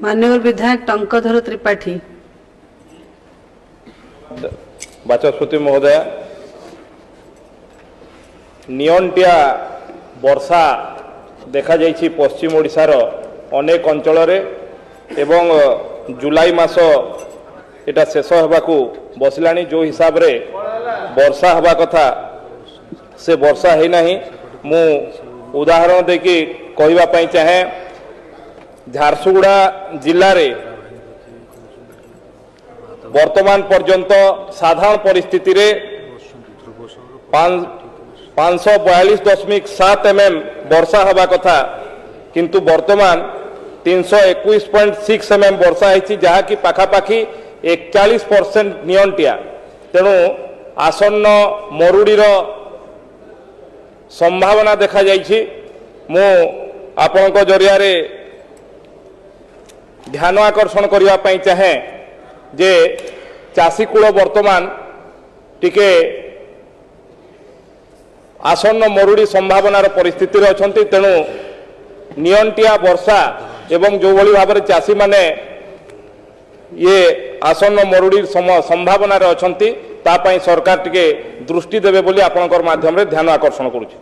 माननीय विधायक टंकधर त्रिपाठी। बाचस्पति महोदय, नियंटिया वर्षा देखा जाइछि पश्चिम ओडिशार अनेक अंचल एवं जुलाई मास एटा शेष होबाकू बसलानी। जो हिसाब रे वर्षा हवा कथा से वर्षा है नहीं। मु उदाहरण देखि कहवा पई चाहे, झारसुगुड़ा जिल्ला रे वर्तमान पर्यंत साधारण परिस्थिति रे 542.7 mm वर्षा हवा कथा, किंतु वर्तमान 321.6 mm वर्षा है, जहा कि पाखापाखि 41% नियंटिया। तेणु आसन्न मरुड़ीर संभावना देखा जाइछि। मु आपनक जरिया रे ध्यान आकर्षण करबा पई चाहे जे चाषी कूल वर्तमान टिके आसन्न मरुड़ी संभावनार परिस्थिति रे अछंती। तेणु नियंटिया वर्षा एवं जो भली भाव चाषी माने ये आसन्न मरुड़ी संभावना रे अछंती, ता पई सरकार टिके दृष्टि देबे बोली आपनकर माध्यम रे ध्यान आकर्षण करूछि।